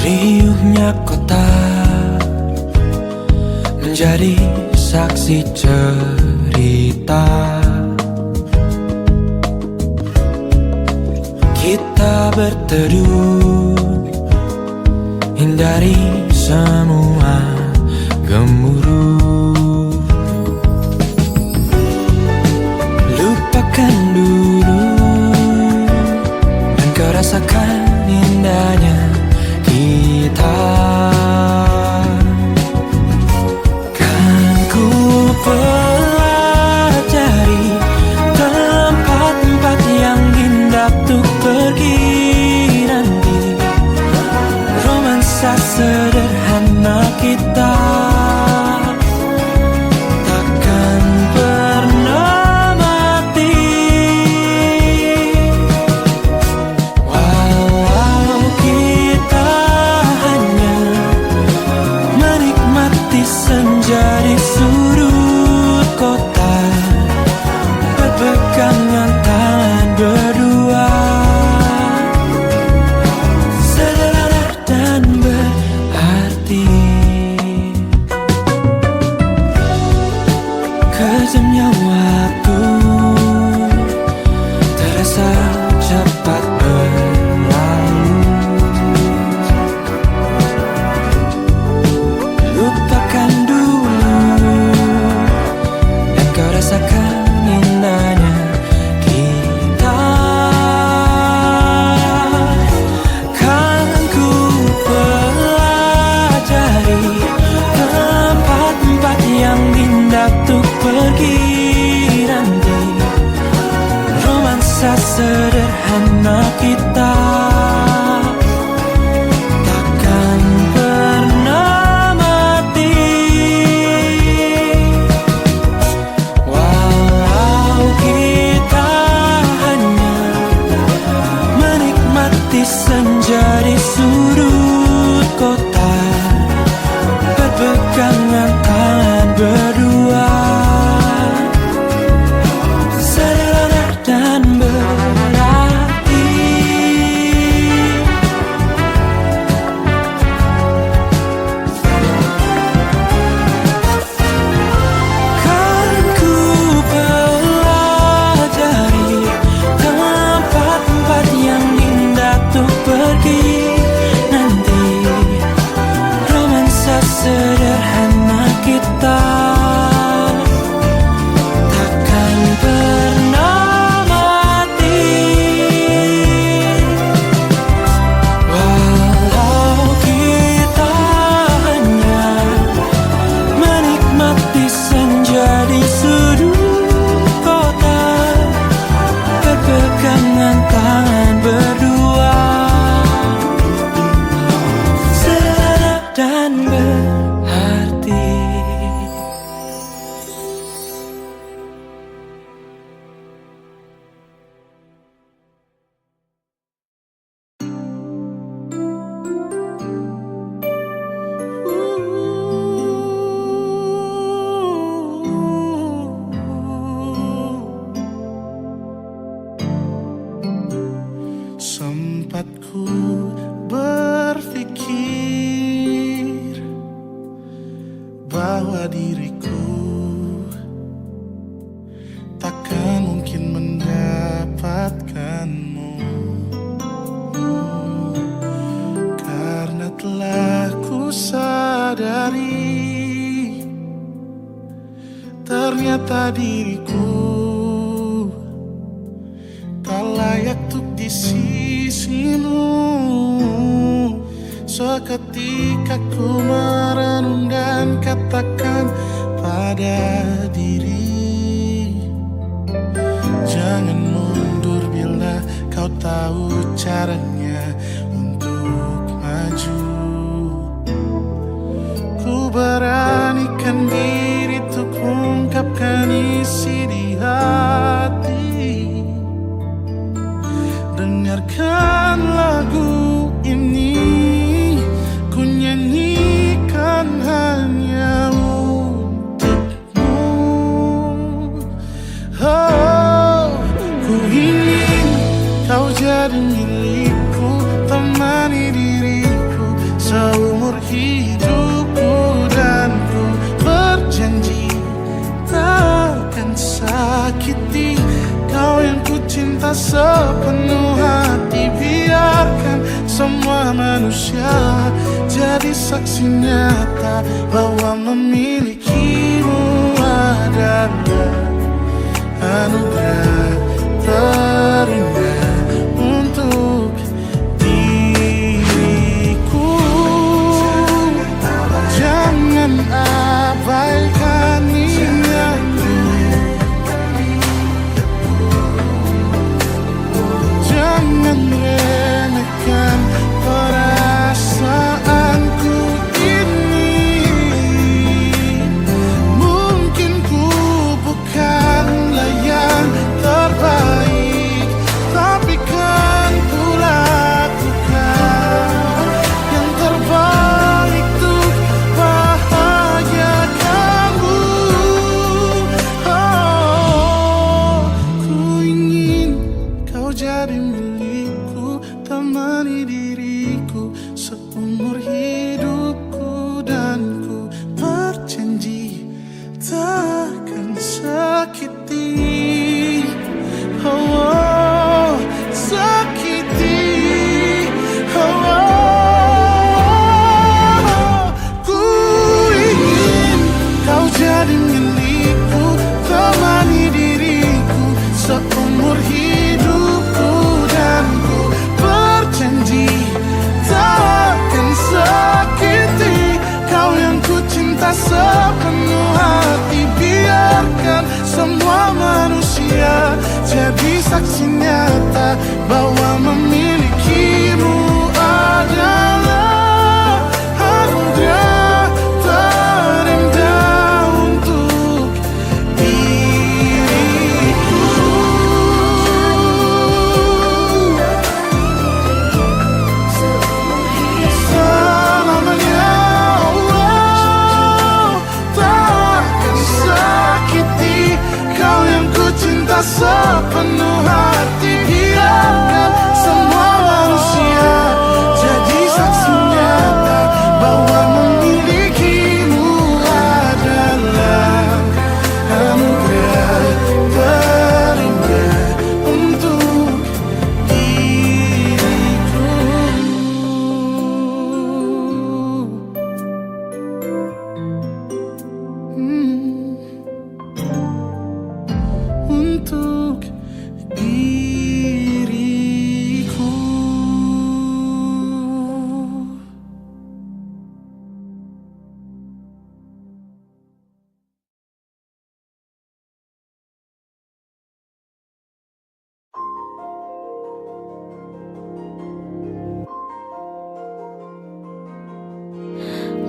Riuhnya kota menjadi saksi cerita. Kita berteduh, hindari semua gemuruh. Lupakan dulu dan kau rasakan indahnya kita. Kan ku pelajari tempat-tempat yang indah untuk pergi nanti. Romansa sederhana kita takkan pernah mati. Walau kita hanya menikmati senja di sudut kota, berpegangan tangan berdua, sederhana dan berarti. Kejamnya waktu terasa cepat berlalu. Lupakan dulu dan kau rasakan indahnya kita. Kan ku pelajari tempat-tempat yang indah untuk pergi nanti. Romansa sederhana kita takkan pernah mati. Walau kita hanya menikmati senja di sudut kota, berpegangan tangan berdua, sederhana dan berarti. Kan ku pelajari tempat-tempat yang indah untuk pergi nanti. Romansa sederhana kita takkan pernah mati. Walau kita hanya menikmati senja di sudut kota, berpegangan tangan berdua, sederhana dan berarti. Sempat ku berpikir bahwa diriku takkan mungkin mendapatkanmu, karena telah ku sadari ternyata diriku tak layak untuk di sisimu. Seketika ku merenung dan katakan pada diri, jangan mundur bila kau tahu caranya untuk maju. Ku beranikan diri untuk ungkapkan isi di hati. Dengarkan lagu ini, ku nyanyikan hanya untukmu. Oh, ku ingin kau jadi milikku. semua manusia jadi saksi nyata bahwa memilikimu adalah anugerah terindah untuk diriku. Jangan abaikan niatku, jangan remehkan perasaanku ini. Mungkin ku bukanlah yang terbaik, tapi kan ku lakukan yang terbaik untuk bahagiakanmu. Oh, ku ingin kau jadi milikku, temani diriku seumur hidupku, dan ku berjanji takkan sakiti, oh, sakiti, oh. Ku ingin kau jadi milikku, temani diriku seumur hidupku, dan ku berjanji takkan sakiti kau yang ku cinta sepenuh hati. Biarkan semua manusia jadi saksi nyata bahwa memilikimu adalah anugerah terindah untuk diriku. Selamanya, oh, takkan sakiti kau yang ku cinta sepenuh hati. Biarkan semua manusia jadi saksi nyata bahwa memilikimu adalah anugerah terindah untuk diriku. Untuk diriku.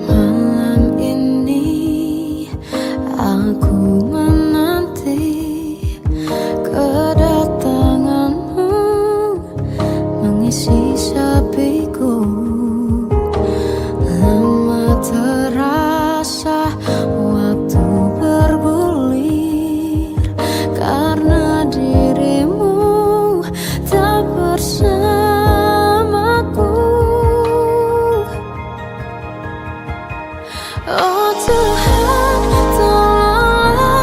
Malam ini aku menanti kedatanganmu, mengisi sepiku. Lama terasa waktu bergulir karena dirimu tak bersamaku. Oh Tuhan, tolonglah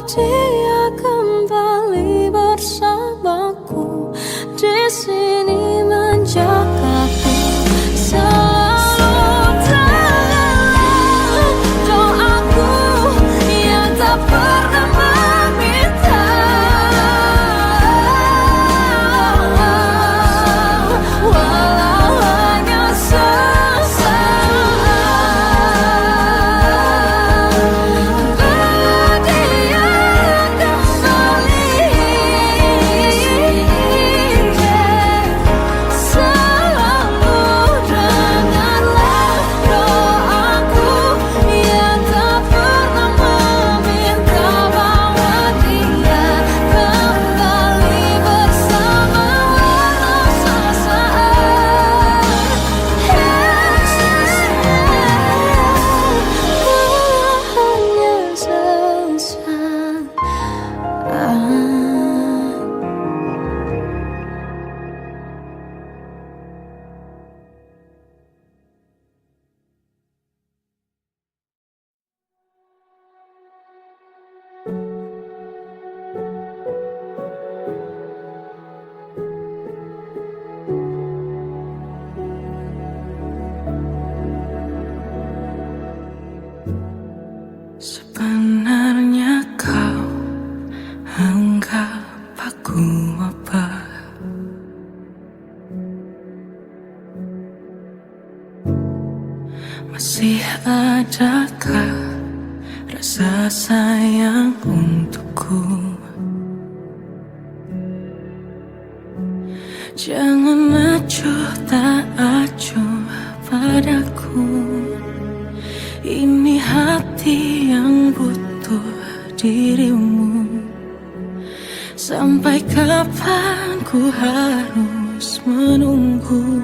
dia kembali bersamaku di sini menjagaku. Selalu dalam doaku yang tak pernah meminta, walau hanya sesaat. Berdia kembali, selalu dengarlah doaku yang tak pernah meminta, bahwa dia kembali bersama walau sesaat. Hanya sesaat. Sebenarnya kau anggap aku apa? Masih adakah rasa sayang untukku? Jangan acuh tak acuh padaku. Ini hati yang butuh dirimu. Sampai kapan ku harus menunggu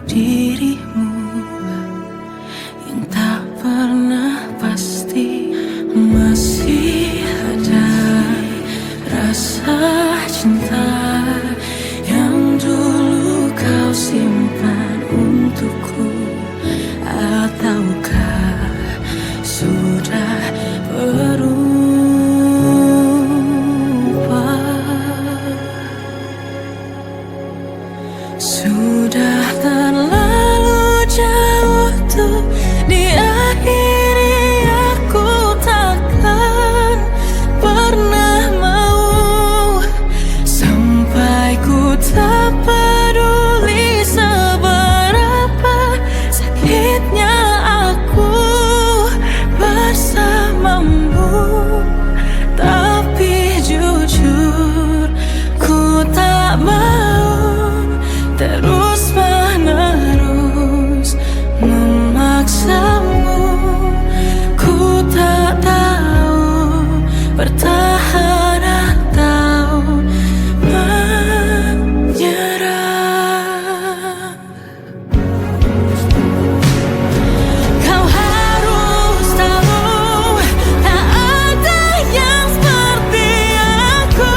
dirimu yang tak pernah pasti. Masih ada rasa cinta yang dulu kau simpan untukku. Ataukah sudah berubah? Sudah terlalu jauh tuh diakhiri. Aku takkan pernah mau sampai ku tak peduli seberapa sakitnya aku bersamamu. Tapi jujur ku tak mau terus menerus memaksamu. Ku tak tahu bertahan atau menyerah. Kau harus tahu tak ada yang seperti aku.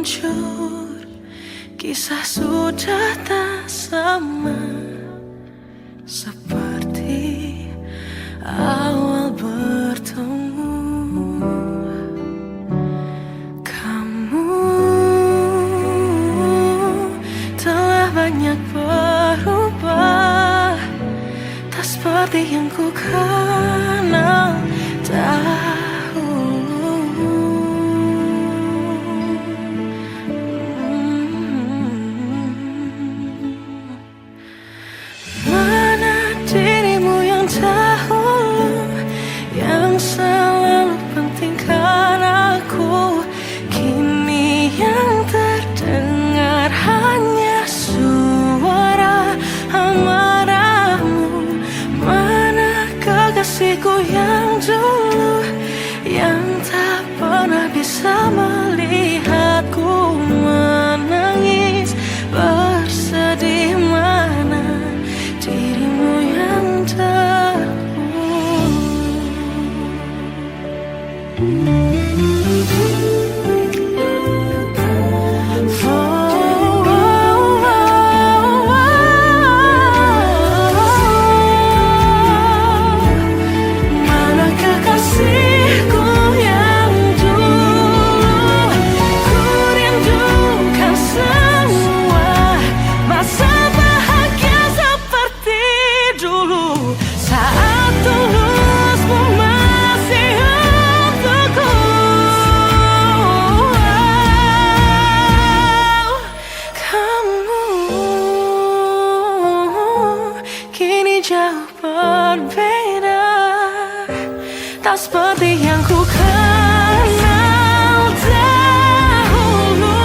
hancur, kisah sudah tak sama seperti awal bertemu. Kamu telah banyak berubah, tak seperti yang ku kenal dahulu. Mana dirimu yang dahulu, yang selalu pentingkan aku, kini yang terdengar hanya suara amarahmu. Mana kekasihku yang dulu, yang tak pernah bisa melihatku menangis bersedih. Mana dirimu yang dahulu. Mana kekasihku yang dulu, ku rindukan semua masa bahagia seperti dulu, saat tulusmu masih untukku. Kamu kini jauh berbeda, tak seperti yang ku kenal dahulu.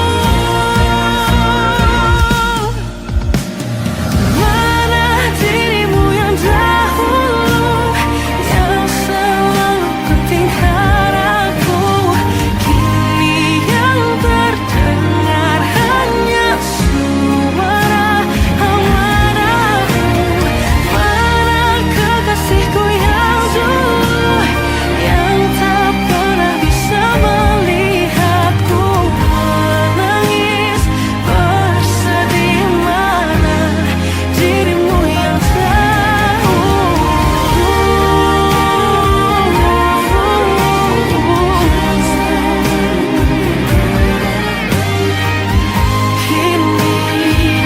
Mana dirimu yang dahulu, yang selalu pentingkan aku, kini yang terdengar hanya suara amarahmu. Mana kekasihku yang dulu, yang tak pernah bisa melihatku menangis bersedih. Mana dirimu yang kini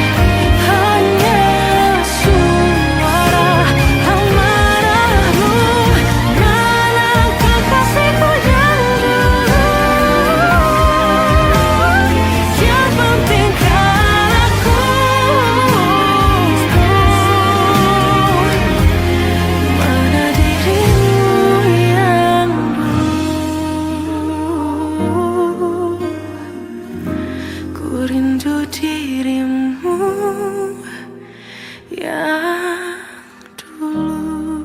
hanya suara amarahmu. Mana kekasihku yang dulu, yang pentingkan aku, mana dirimu yang dulu. Ku rindu dirimu yang dulu.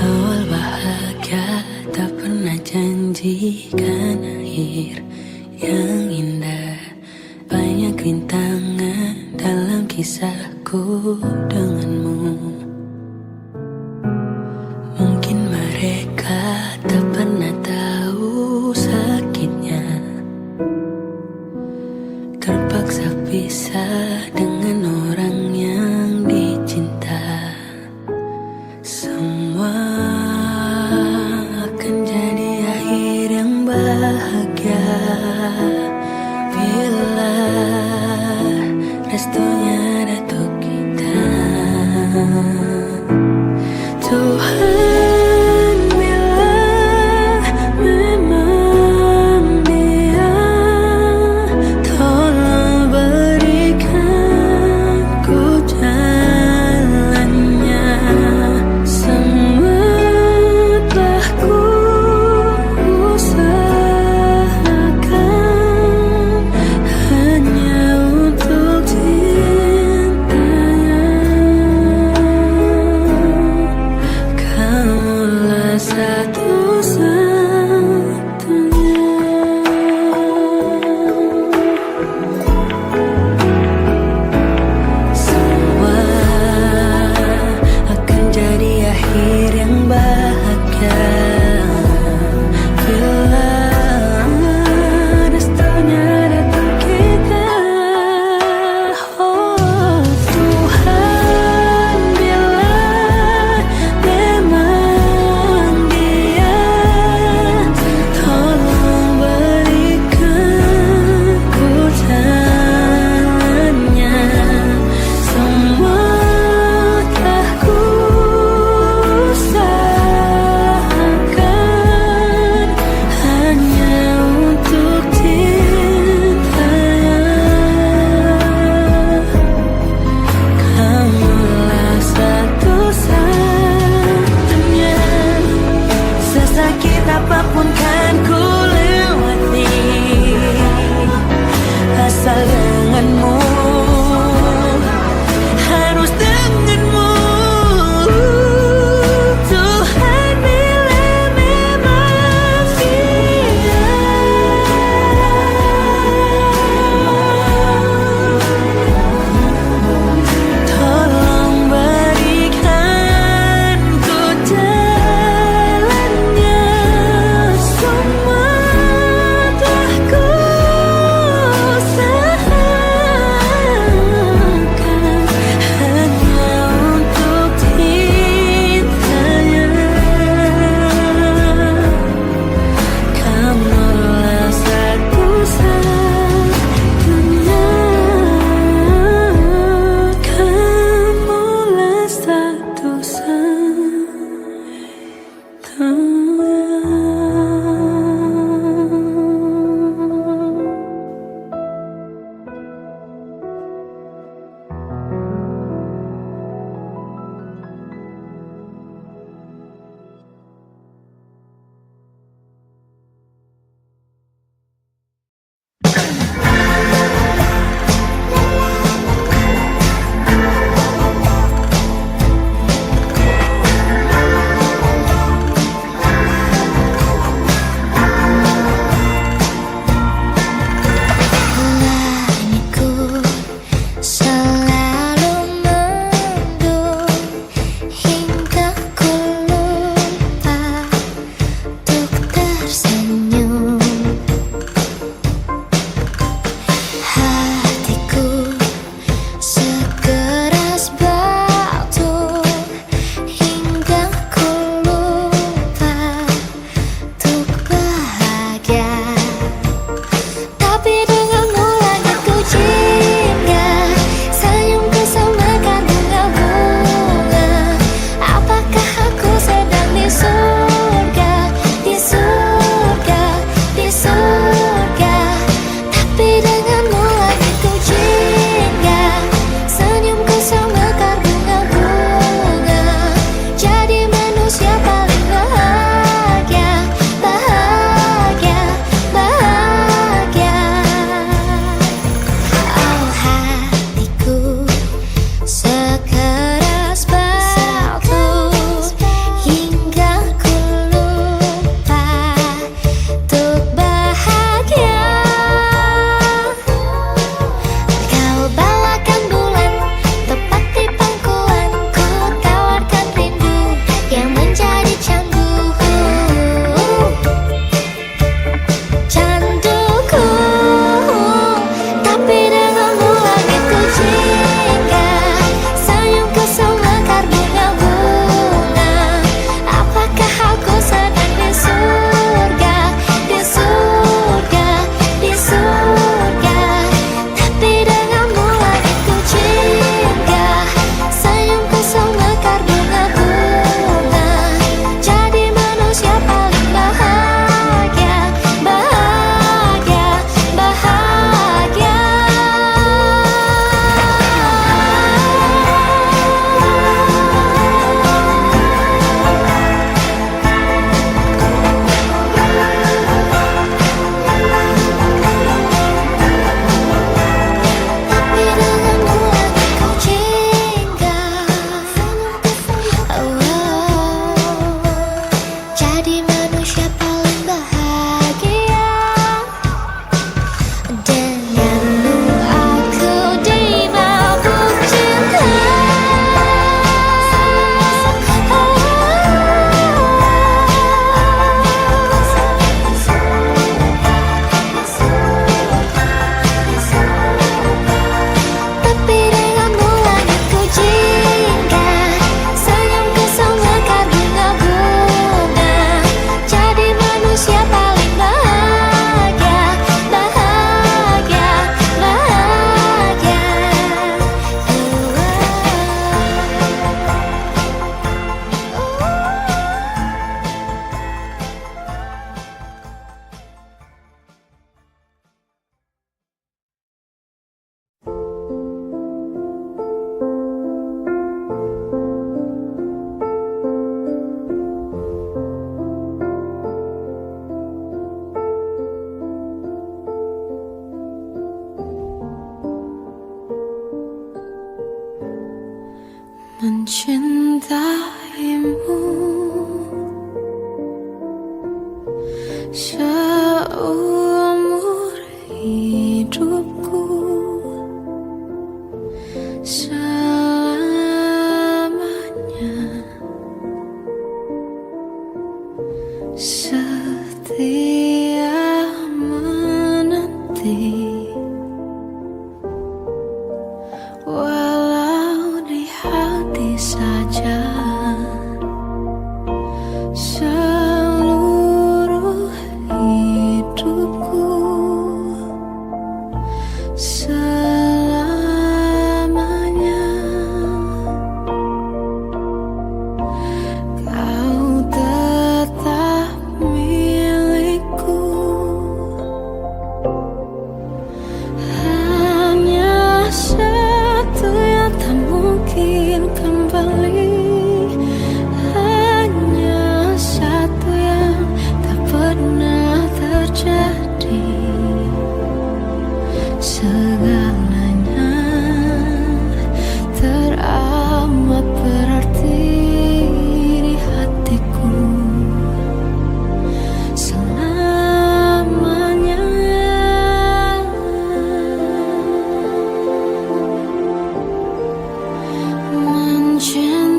Awal bahagia tak pernah janjikan akhir yang indah. Banyak rintangan dalam kisahku denganmu. Mungkin mereka tak pernah tahu sakitnya terpaksa pisah dengan orang yang dicinta. Semua akan jadi akhir yang bahagia bila restunya ada untuk kita. Tuhan, bila memang Dia, tolong berikan mencintaimu seumur hidupku, selamanya setia menanti. Walau di hati saja seluruh hidupku, selamanya kau tetap milikku. Hanya satu yang tak mungkin kembali, hanya satu yang tak pernah terjadi. Segalanya teramat berarti di hatiku selamanya. Mencintaimu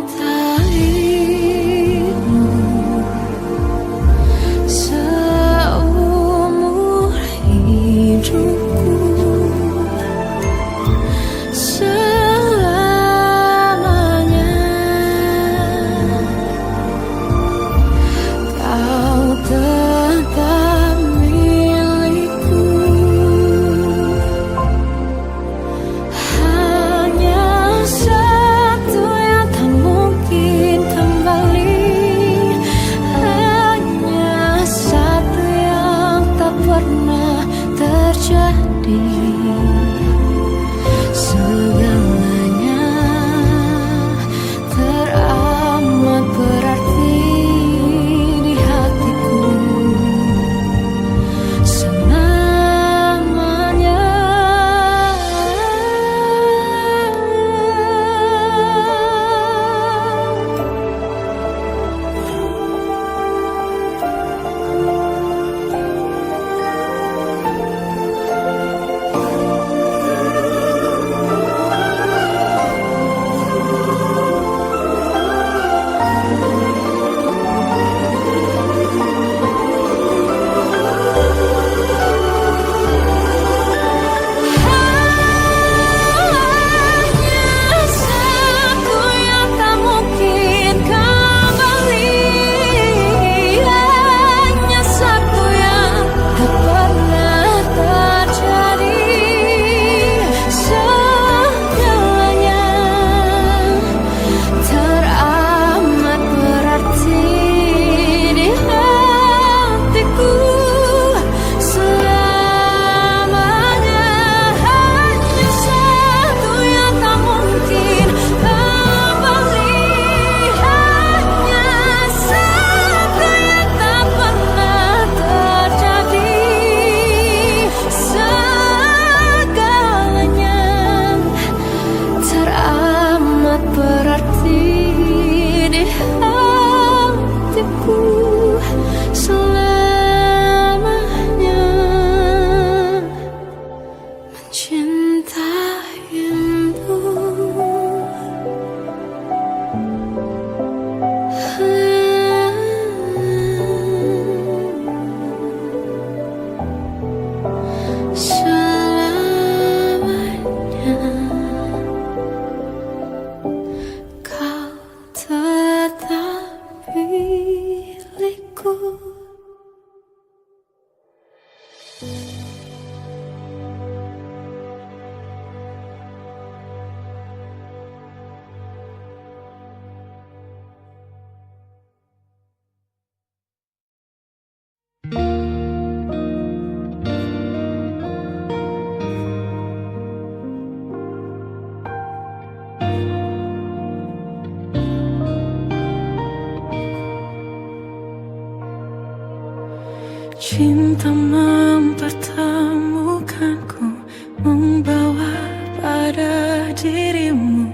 seumur hidupku, selamanya kau tetap milikku. Hanya satu yang tak mungkin kembali, hanya satu yang tak pernah terjadi. Segalanya teramat berarti di hatiku selamanya. Hanya satu yang tak mungkin kembali, hanya satu yang tak pernah terjadi. Segalanya teramat berarti di hatiku selamanya. Hanya satu yang tak mungkin kembali, hanya satu yang tak pernah terjadi. Segalanya teramat berarti di hatiku selamanya. Mencintaimu selamanya kau tetap milikku. Cinta mempertemukanku, membawa pada dirimu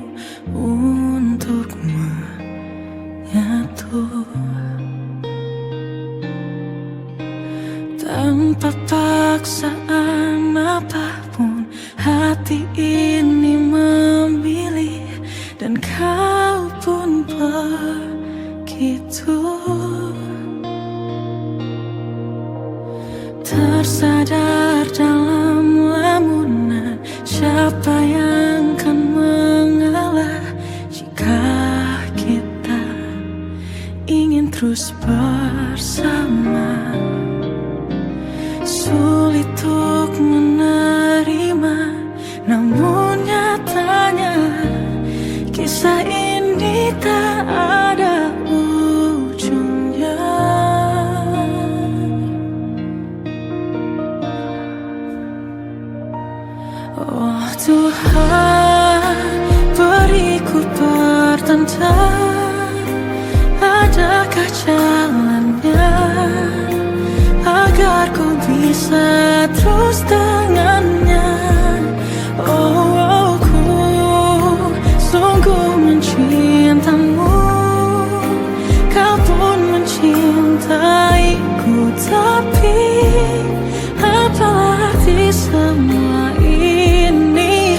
untuk paksaan apapun hati ini memilih, dan kau pun begitu. Tersadar dalam lamunan, siapa yang kan mengalah jika kita ingin terus bersama. Sulit untuk menerima, namun nyatanya kisah ini tak ada ujungnya. Oh Tuhan, beriku pertanda, adakah jalannya agar ku bisa terus dengannya. Oh, ku sungguh mencintamu, kau pun mencintaiku, tapi apa arti semua ini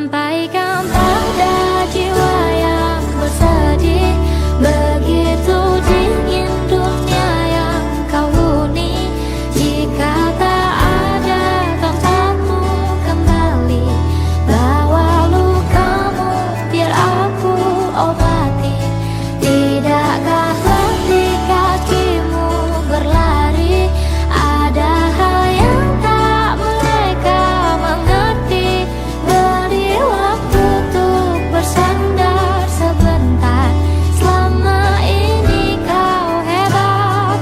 sampaikan pada jiwa yang bersedih. Begitu dingin dunia yang kau huni. Jika tak ada tempatmu kembali, bawa lukamu biar aku obati. Tidakkah letih kakimu berlari? Ada hal yang tak mereka mengerti. Beri waktu untuk bersandar sebentar. Selama ini kau hebat,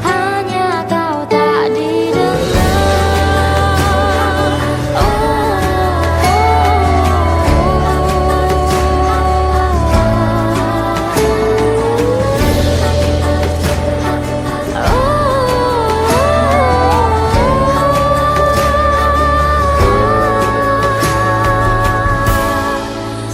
hanya kau tak didengar.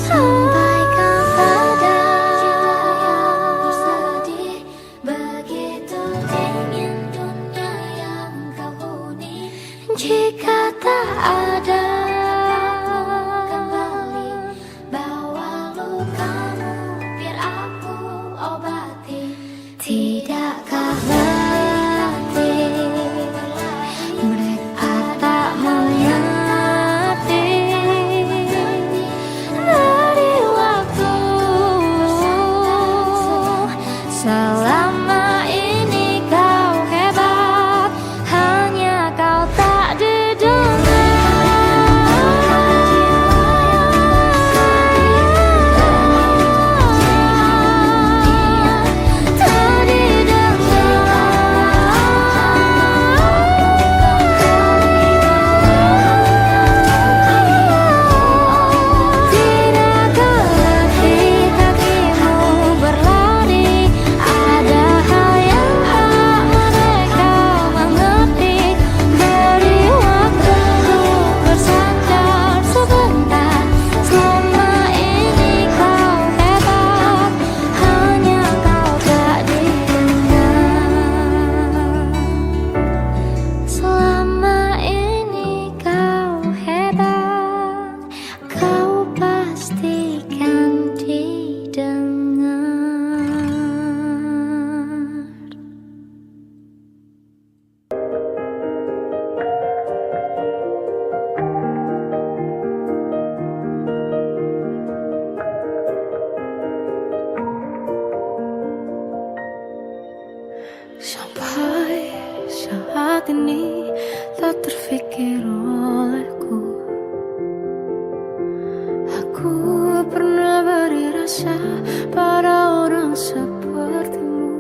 Sampaikan pada jiwa yang bersedih. Begitu dingin dunia yang kau huni. Jika tak ada kembali, bawa lukamu biar aku obati. Tidakkah letih mereka tak mengerti. Dari waktu selama ini kau hebat, hanya kau tak didengar. Tak Tidakkah letih kakimu berlari? Ada hal yang tak mereka mengerti. Beri waktu untuk bersandar sebentar. Selama ini kau hebat, hanya kau tak didengar. Selama ini kau hebat, kau pastikan didengar. Sampai saat ini tak terfikir olehku. Aku pernah beri rasa pada orang sepertimu.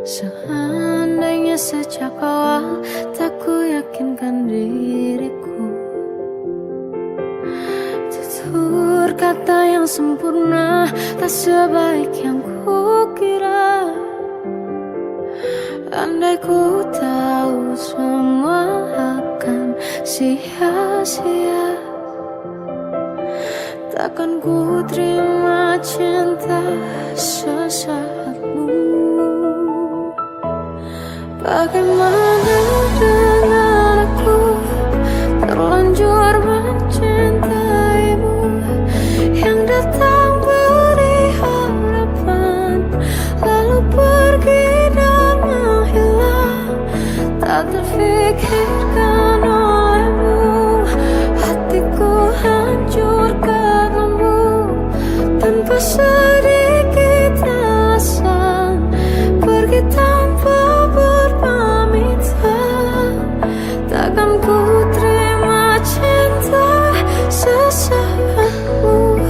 Seandainya sejak awal tak ku yakinkan diriku. Tutur kata yang sempurna tak sebaik yang ku kira. Andai ku tahu semua akan sia-sia, takkan ku terima cinta sesaatmu. Bagaimana dengan aku terlanjur mencintaimu, yang datang beri harapan lalu pergi dan menghilang. Tak terfikirkan olehmu, hatiku hancur karenamu. Tanpa sedikit alasan pergi tanpa berpamitan. Takkan ku terima cinta sesaatmu.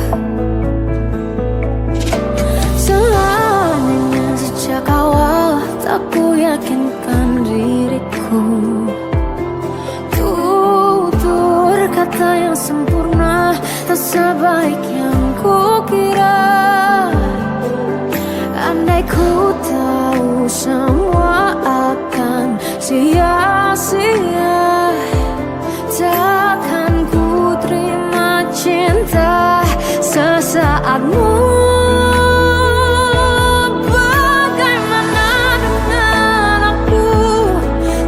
Seandainya sejak awal tak ku yakinkan diriku. Tutur kata yang sempurna tak sebaik yang ku kira. Andai ku tahu semua akan sia-sia, takkan ku terima cinta sesaatmu. Bagaimana dengan aku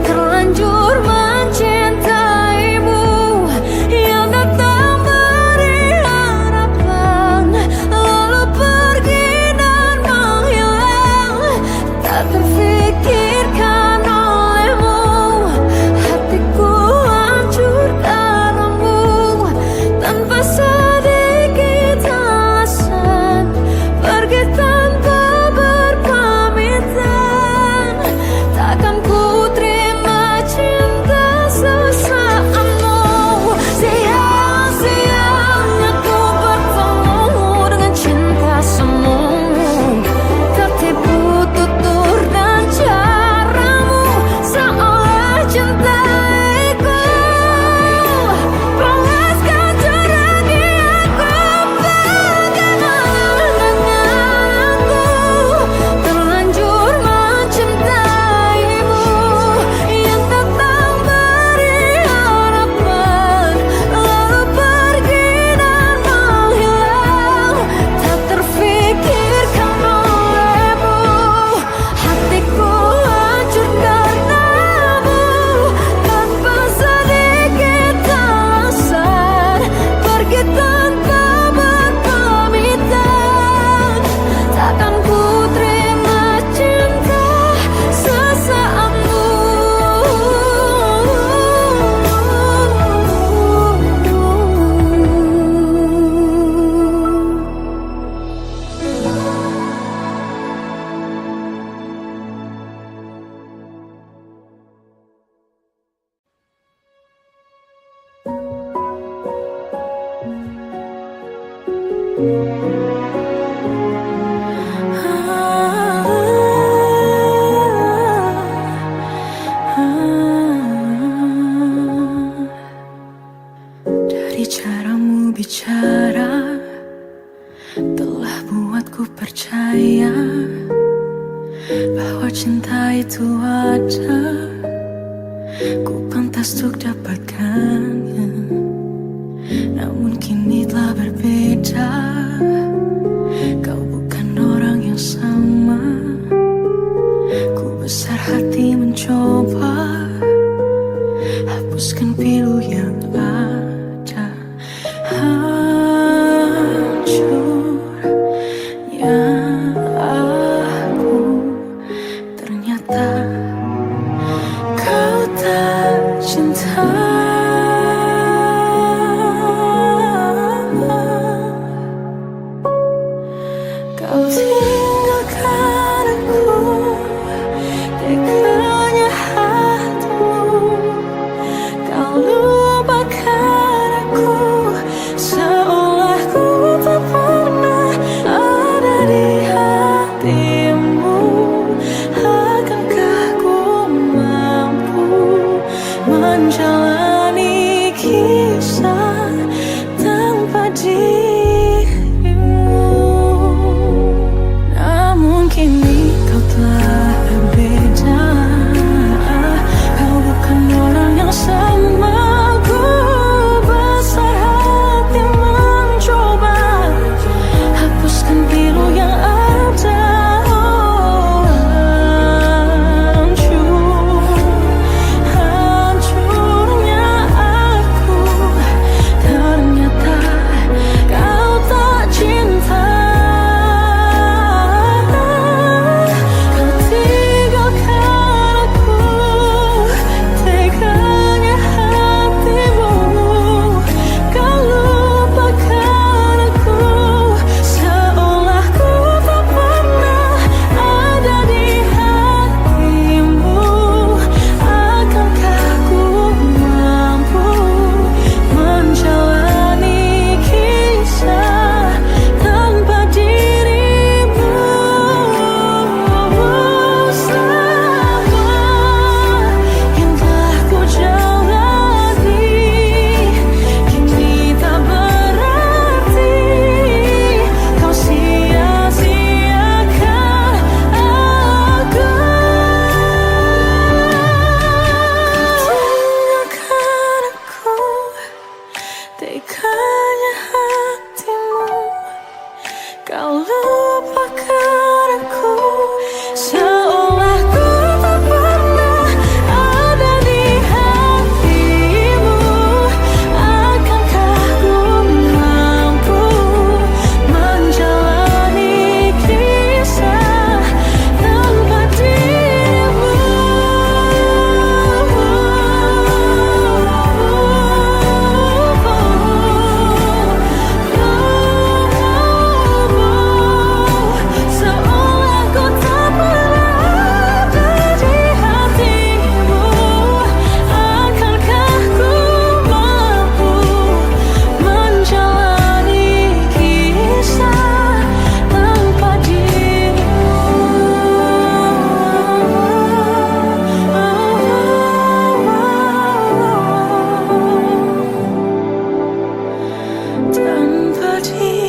terlanjur mencintaimu, yang datang Dari caramu bicara telah buatku percaya bahwa cinta itu ada, ku pantas untuk dapatkannya. Namun kini telah berbeda, kau bukan orang yang sama. Ku besar hati mencoba hapuskan pilu yang ada. Hancurnya aku, ternyata kau tak cinta. Kau tinggalkan aku, teganya hatimu. Kau lupakan aku, seolah ku tak pernah ada di hatimu. Akankah ku mampu menjalani kisah tanpa dirimu? Namun kini kau telah berbeda, kau bukan orang yang sama. Ku besar hati mencoba hapuskan pilu yang ada. Hancurnya aku, ternyata kau tak cinta. Kau tinggalkan aku, teganya hatimu. Kau lupakan aku, seolah ku tak pernah ada di hatimu. Akankah ku mampu menjalani kisah tanpa dirimu? Semua yang telah ku jalani kini tak berarti. Kau sia-siakan aku. Tinggalkan aku, teganya hatimu. Kau lupakan aku, seolah ku tak pernah ada di hatimu. Akankah ku mampu menjalani kisah tanpa dirimu? Seolah ku tak pernah ada di hatimu. Akankah ku mampu menjalani kisah tanpa dirimu? Tanpa dirimu.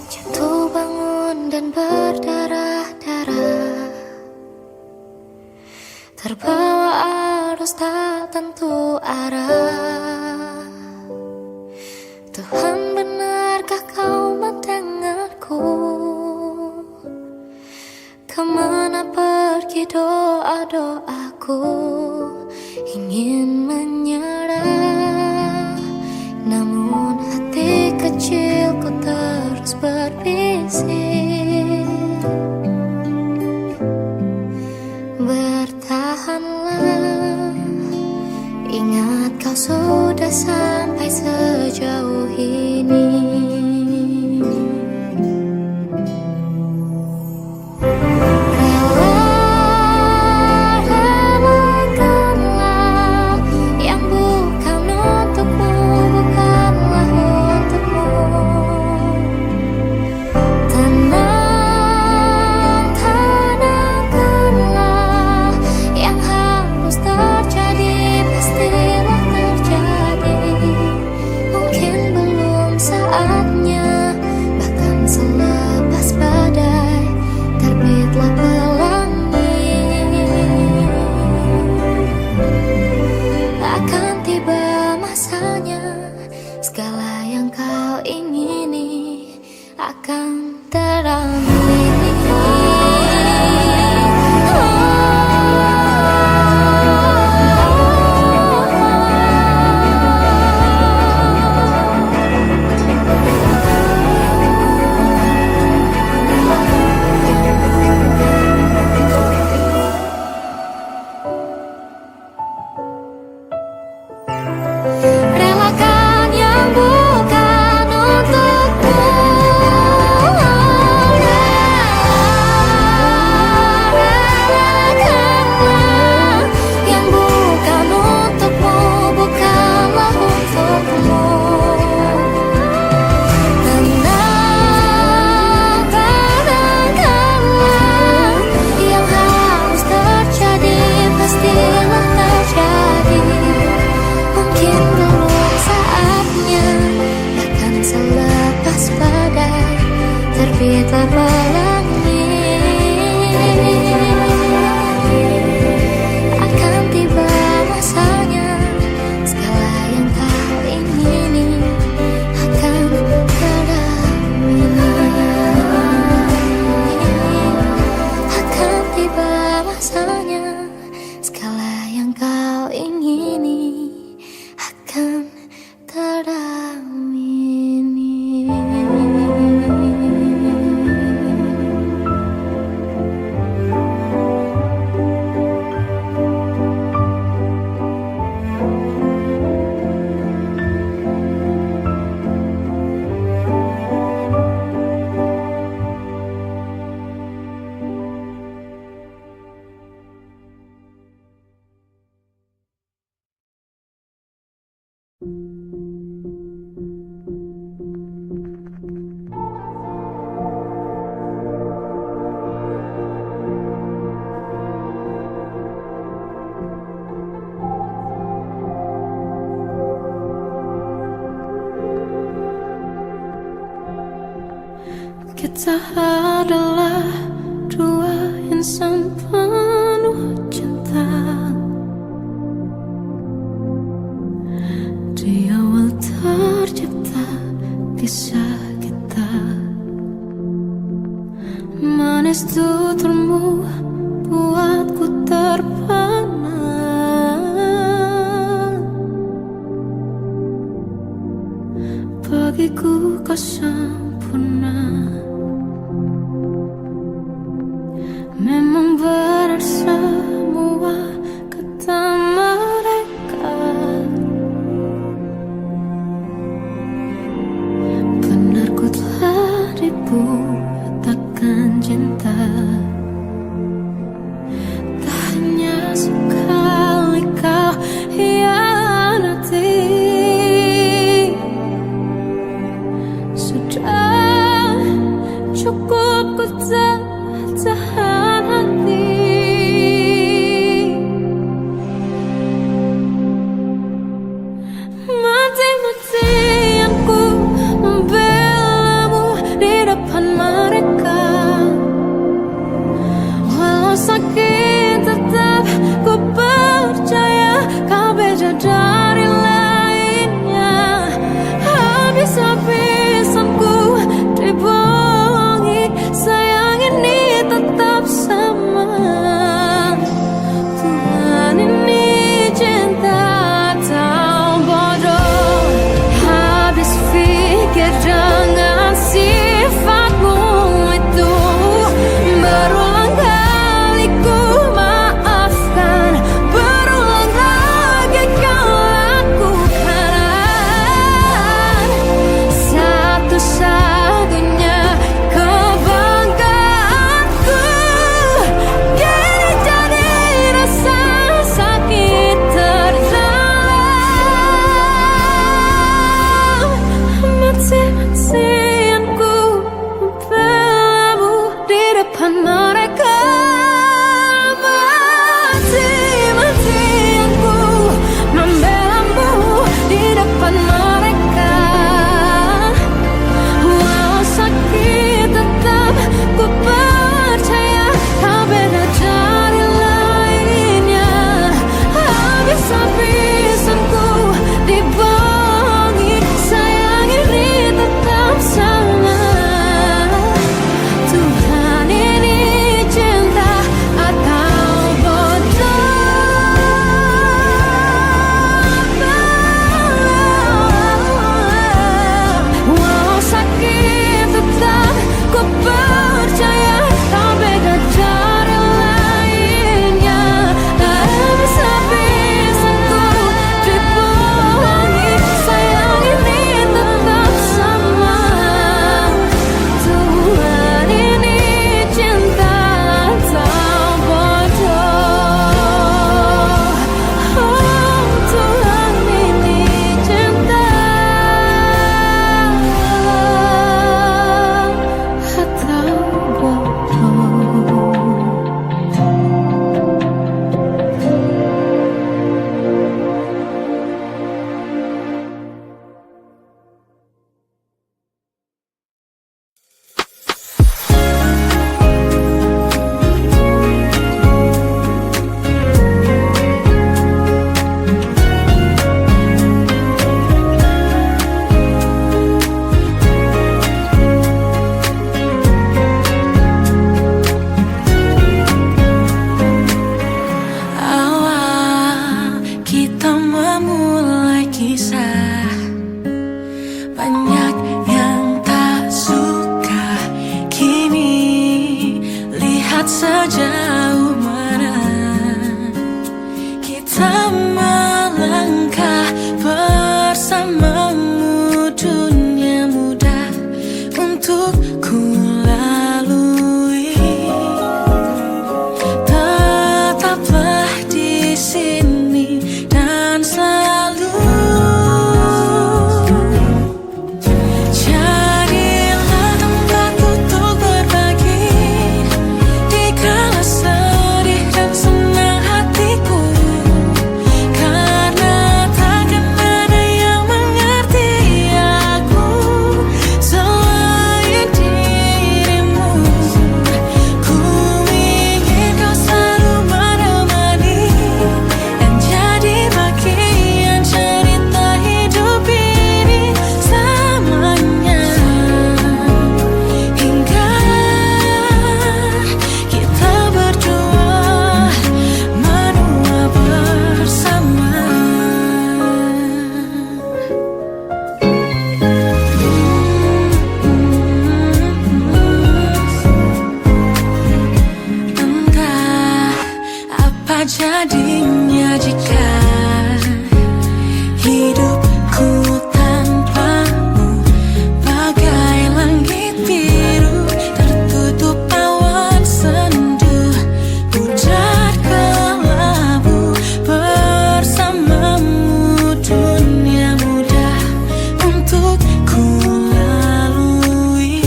Jatuh bangun dan berdarah-darah, terbawa arus tak tentu arah. Tuhan, benarkah kau mendengarku? Kemana pergi doa-doaku? Ingin menyerah, namun hati kecilku terus berbisik. kau sudah sampai sejauh ini. Relakanlah yang bukan untukmu, bukanlah untukmu. Tenangkanlah yang harus terjadi, pastilah terjadi. Mungkin belum saatnya, bahkan selepas badai terbitlah pelangi. Akan tiba masanya, segala yang kau ingini akan teramini. Relakan yang bukan untukmu. Relakanlah yang bukan untukmu, bukanlah untukmu. Tenangkanlah yang harus terjadi, pastilah terjadi. Mungkin belum saatnya, bahkan selepas badai terbitlah pelangi. Akan tiba masanya, segala yang kau ingini akan teramini. Akan tiba masanya, segala yang kau ingini akan teramini. Kita adalah dua insan penuh cinta. Di awal tercipta kisah kita. Manis tuturmu buatku terpana. Bagiku kau sempurna. Memang benar semua kata mereka. Benar ku telah dibuatakan cinta. Tak hanya sekali kau hianati. Sudah cukup ku tahan hati. Mati-matian ku membelamu di depan mereka. Walau sakit tetap ku percaya kau beda dari lainnya. Habis-habisan ku dibohongi, sayang ini tetap depan mereka. Mati-matian ku membelamu di depan mereka. Walau sakit tetap ku percaya kau beda dari lainnya. Habis-habisan ku dibohongi, sayang ini tetap sama. Tuhan ini cinta atau bodoh? Walau sakit tetap ku percaya kau beda dari lainnya. Habis-habisan ku dibohongi, sayang ini tetap sama. Tuhan ini cinta atau bodoh? Oh, Tuhan ini cinta atau bodoh? Awal kita memulai kisah, banyak yang tak suka. Kini lihat sejauh mana kita melangkah bersamamu. Dunia mudah untuk ku lalui, tetaplah di sini dan selalu. Jadilah tempatku untuk berbagi di kala sedih dan senang hatiku, karena takkan ada yang mengerti aku selain dirimu. Ku ingin kau selalu menemani dan jadi bagian cerita hidup ini selamanya, hingga kita berdua menua bersama. Entah apa jadinya jika hidupku tanpamu bagai langit biru tertutup awan sendu, pucat kelabu. Bersamamu dunia mudah untuk ku lalui,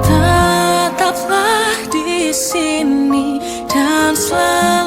tetaplah di sini dan selalu.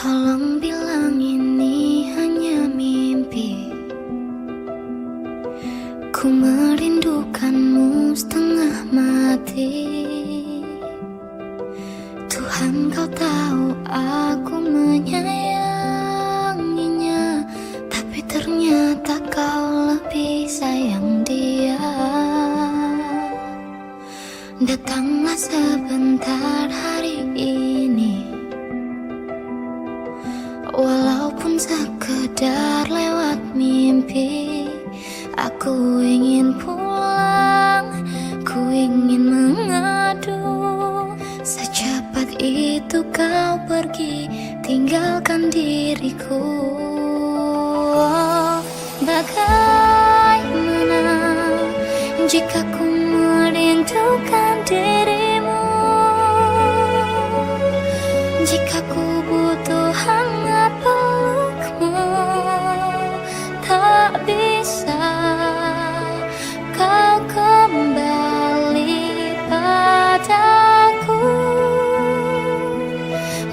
Tolong bilang ini hanya mimpi. Ku merindukanmu setengah mati. Tuhan, kau tahu aku menyayanginya, tapi ternyata kau lebih sayang dia. Datanglah sebentar hari ini, walaupun sekedar lewat mimpi. Aku ingin pulang, ku ingin mengadu. Secepat itu kau pergi, tinggalkan diriku. Bagaimana jika ku merindukan dirimu? Jika ku butuh hangat pelukmu, tak bisa kau kembali padaku.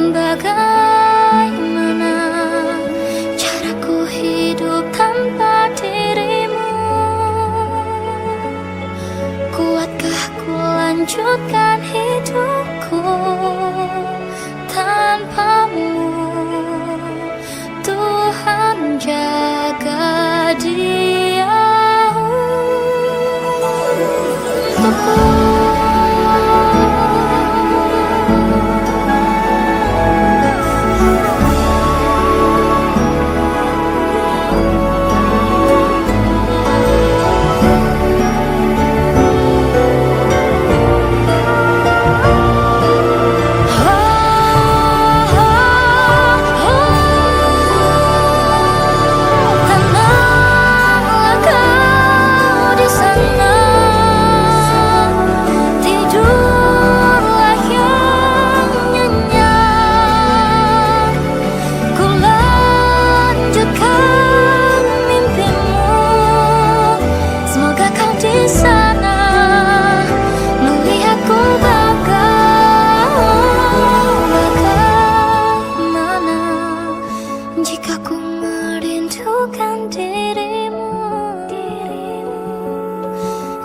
Bagaimana caraku hidup tanpa dirimu? Kuatkah ku lanjutkan hidupku tanpamu? Tuhan, jaga dia untukku.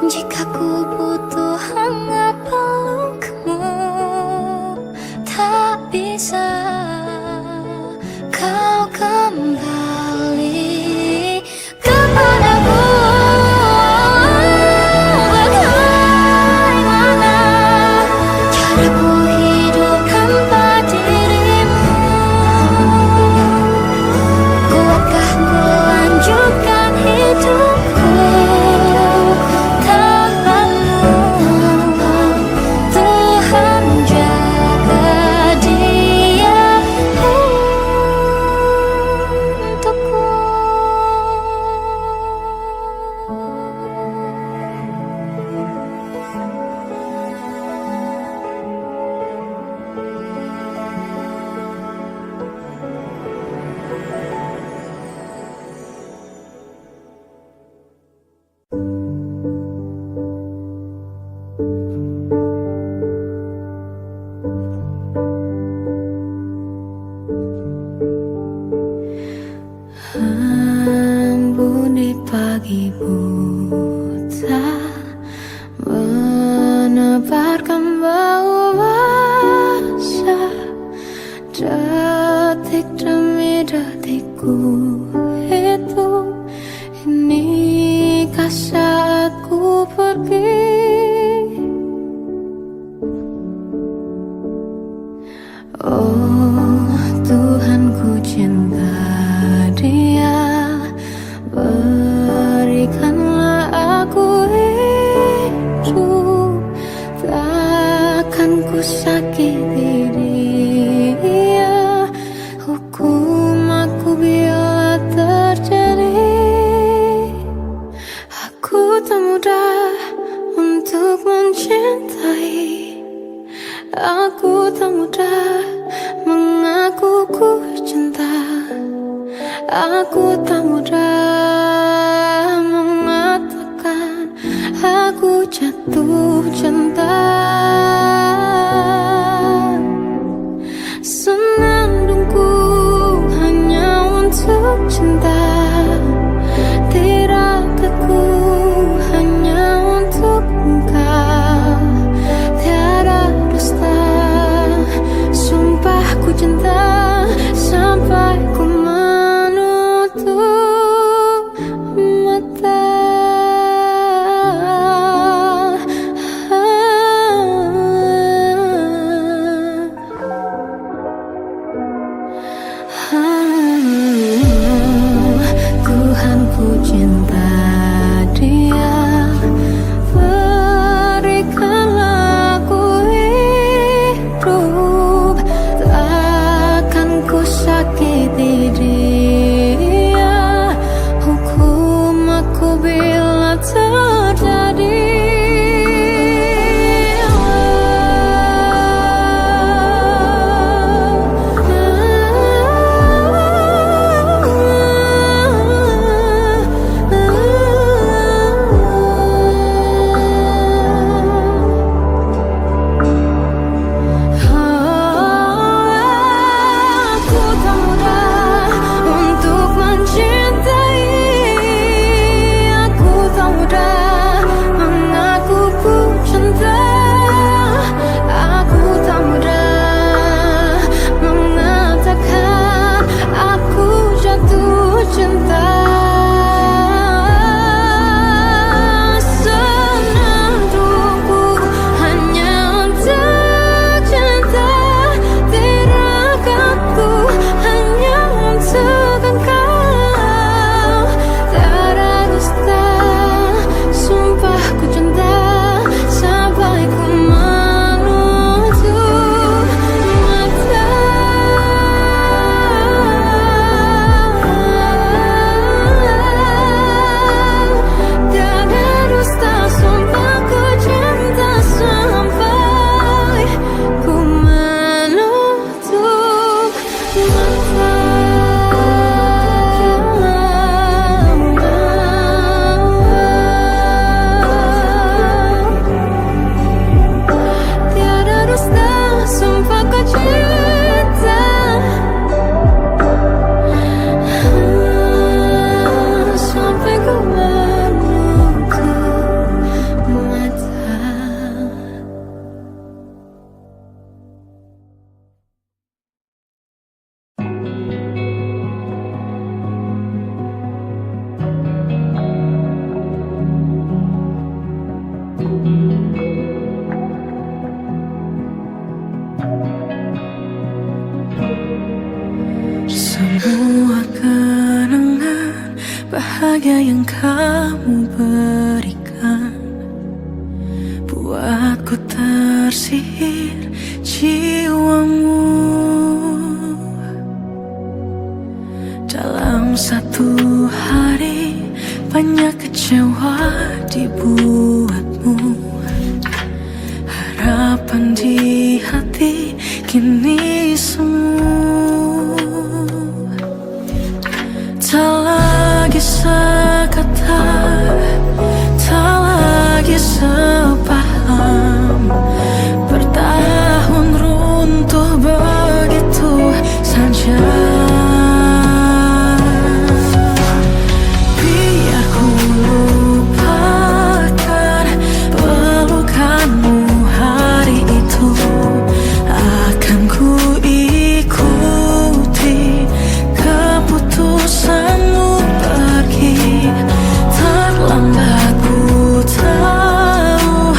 Jika ku butuh hangat pelukmu, tak bisa kau kembali kepadaku. Bagaimana caraku hidup tanpa dirimu? Kuatkah ku lanjutkan hidupku embun di pagi buta, menebarkan bau basah. Detik demi detikku hidup, inikah saatku pergi? Oh Tuhan, ku cinta dia, berikanlah aku hidup. Takkan ku sakiti dia, hukum aku bila terjadi. Aku tak mudah untuk mencintai, aku tak mudah mengaku ku cinta. Aku tak mudah mengatakan aku jatuh cinta. Senandungku Tiada dusta, sumpah kau cinta. Sampai ku menutup mata. Semua kenangan bahagia yang kamu berikan buatku tersihir jiwamu. Dalam satu hari banyak kecewa dibuatmu. Harapan di hati kini semu. Tak lagi sekata, tak lagi sepaham. Bertahun runtuh begitu saja. Biar ku lupakan pelukanmu hari itu. Akan ku ikuti keputusanmu pergi. Terlambat ku tahu,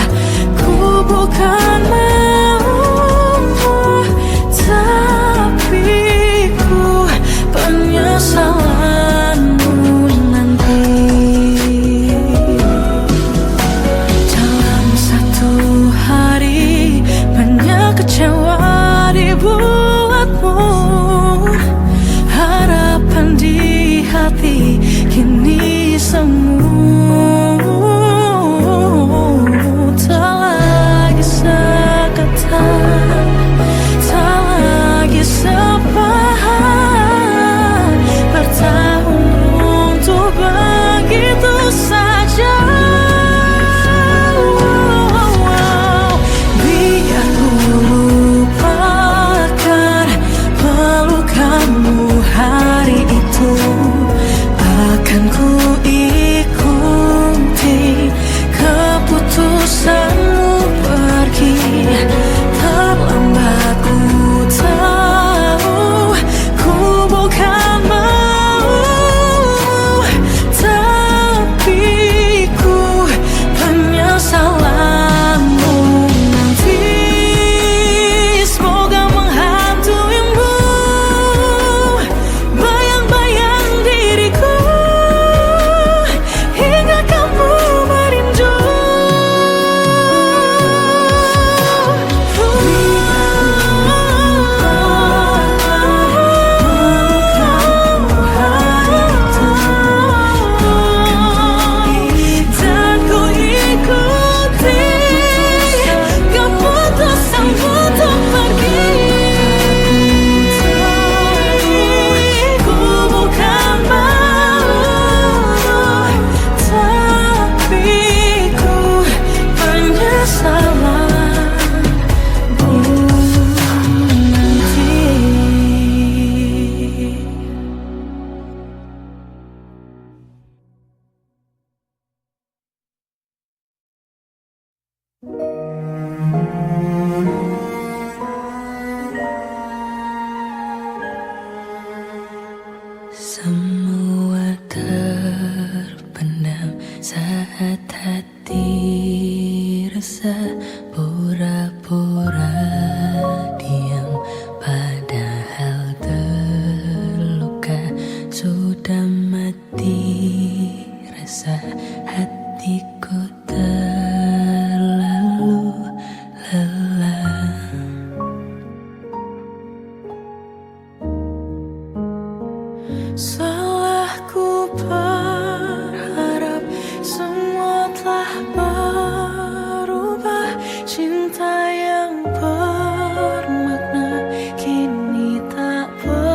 ku bukan maumu, tapi ku penyesalanmu nanti. Dalam satu hari banyak kecewa dibuatmu. Harapan di hati kini semu. Tak lagi sekata, tak lagi sepaham. Bertahun runtuh begitu saja. Biar ku lupakan pelukanmu hari itu. Akan ku ikuti keputusanmu pergi. Terlambat ku tahu, ku bukan mau, tapi ku penyesalanmu nanti. Semoga menghantuimu bayang-bayang diriku hingga kamu merindu. Dan ku ikuti keputusanmu untuk pergi. Ku bukan mau, tapi ku penyesalanmu nanti. Semua terpendam saat hati resah. Pura-pura diam padahal terluka. Sudah mati rasa, hatiku terlalu lelah. Salahku berharap semua telah berubah. Cinta yang bermakna kini tak berubah.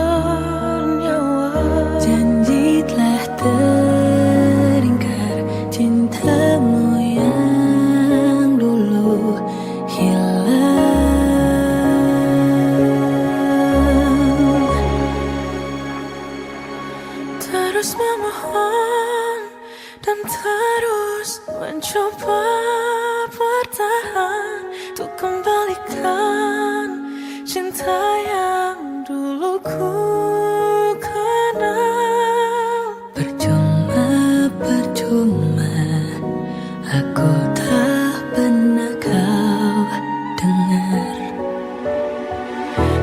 terus memohon dan terus mencoba bertahan untuk kembalikan cinta yang dulu ku kenal. Percuma, aku tak pernah kau dengar.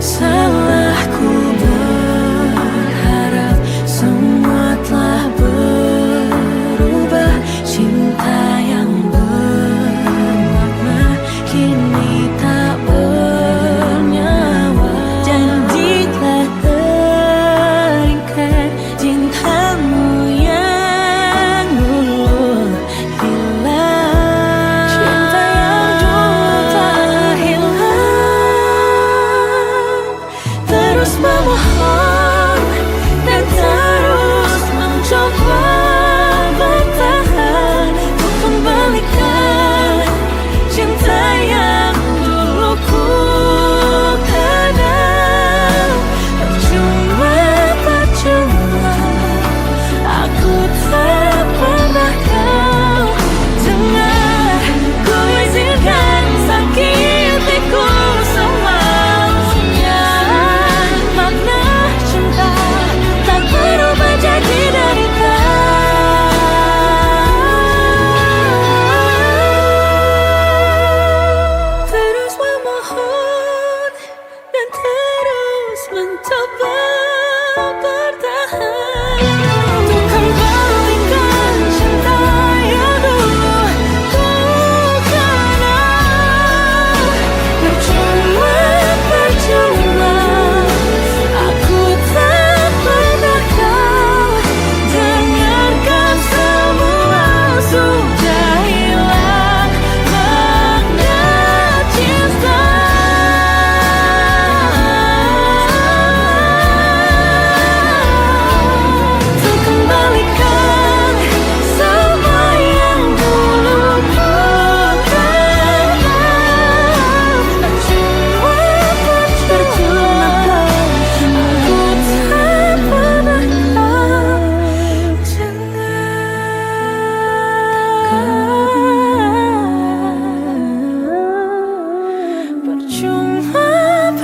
Salahku berharap semua telah berubah. Cinta yang bermakna kini tak bernyawa. Janji telah teringkat, cintamu yang dulu hilang. Cinta yang dulu tak hilang. Terus memohon dan terus mencoba bertahan untuk kembalikan cinta yang dulu ku kenal. Percuma, aku tak pernah kau dengar. Ku izinkan sakitiku semuanya. Makna cinta tak berubah jadi derita. Terus memohon dan terus mencoba bertahan untuk kembalikan cinta yang dulu ku kenal. Percuma, aku tak pernah kau dengarkan. Semua sudah hilang makna cinta. Untuk kembalikan semua yang dulu ku kenal. Percuma, aku tak pernah kau dengar.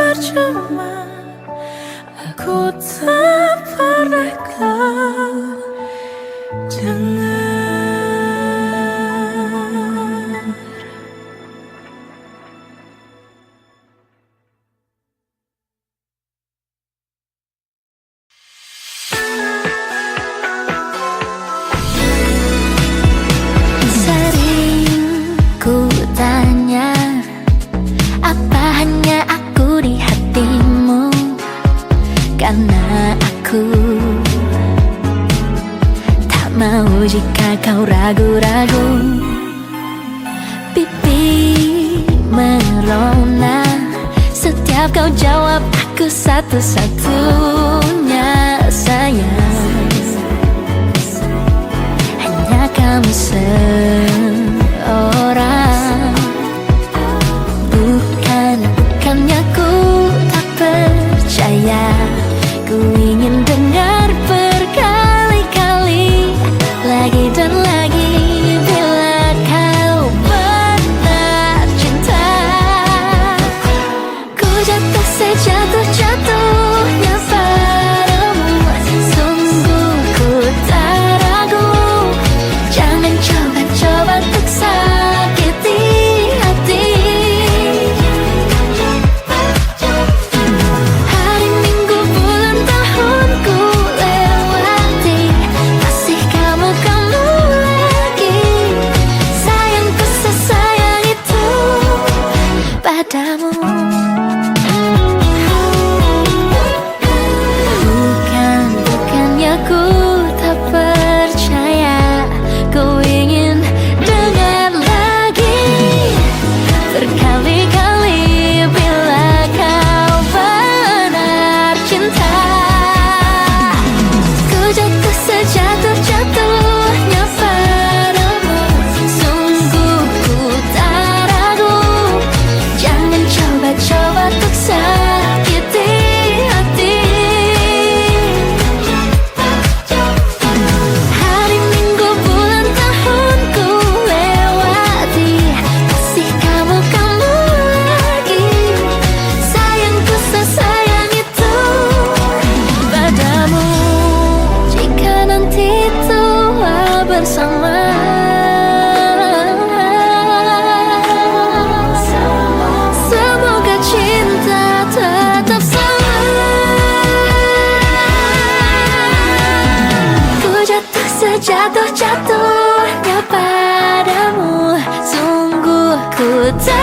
Percuma, aku tak pernah kau dengar. Sering ku tanya, apa hanya aku di hatimu? Karena aku tak mau jika kau ragu-ragu. Pipi merona setiap kau jawab aku satu-satunya. Sayang, hanya kamu seorang. Bukannya ku tak percaya, ku ingin dengar berkali-kali lagi dan lagi. Bila kau benar cinta, ku jatuh sejatuh-jatuhnya padamu. Sungguh ku tak ragu, jangan coba-coba untuk sakiti hati. Hari Minggu, bulan, tahun Jatuh-jatuhnya padamu, sungguh ku tak